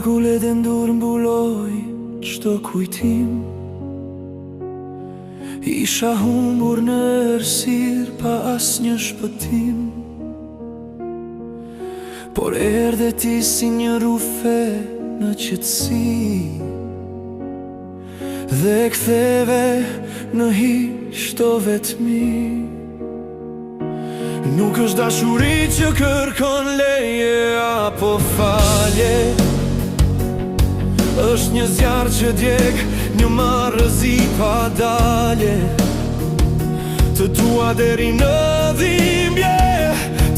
Rregull e ndur mbuloj çdo kujtim. Isha humbur në errësirë pa asnjë shpëtim, por erdhe ti si një rufe në qetësi dhe ktheve në hiç çdo vetmi. Nuk është dashuri që kërkon leje apo falje, është një zjarr që djeg një marrëzi pa dalje. Të dua deri në dhimbje,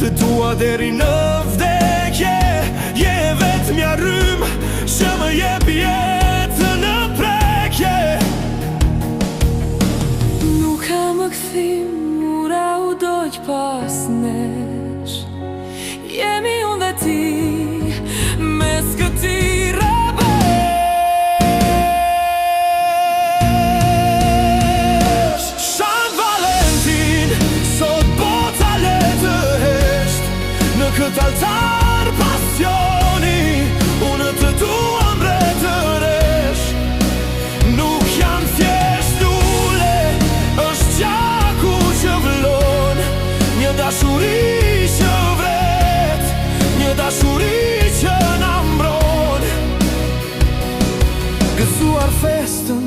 të dua deri në vdekje. Je vetmja rrymë që më jep jetën në prekje. Nuk ka më kthim, ura u doq pas nesh. Jemi unë dhe ti, mes këtij këtë altar pasioni, unë të dua mbretëresh. Nuk jam thjesht lule, është gjaku që vlon, një dashuri që vret, një dashuri që na mbron. Gëzuar festën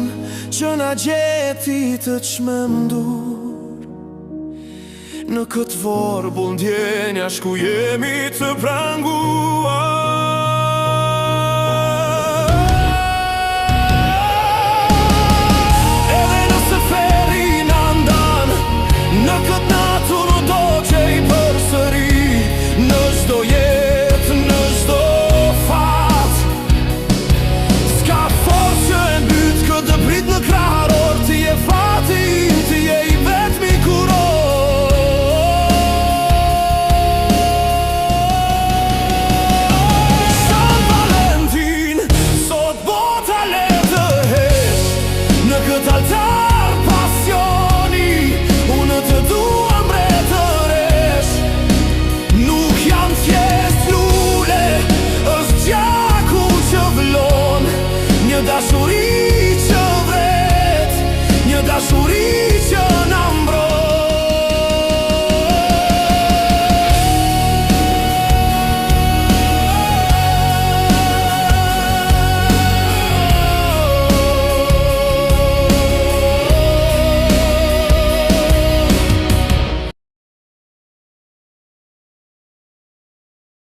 që na gjeti të çmendur, në këtë vorbull ndjenja shku jemi të pranguar. Edhe nëse ferri na ndan, në këtë natur u do qej përsëri. Në çdo jetë, në çdo fat, s'ka forcë që e mbyt këtë dëbrit në krahëror. Ti je fati, ti je i vetmi kuror. Altar pasioni, unë të dua mbretëresh. Nuk jam thjesht lule, është gjaku që vlon, një dashuri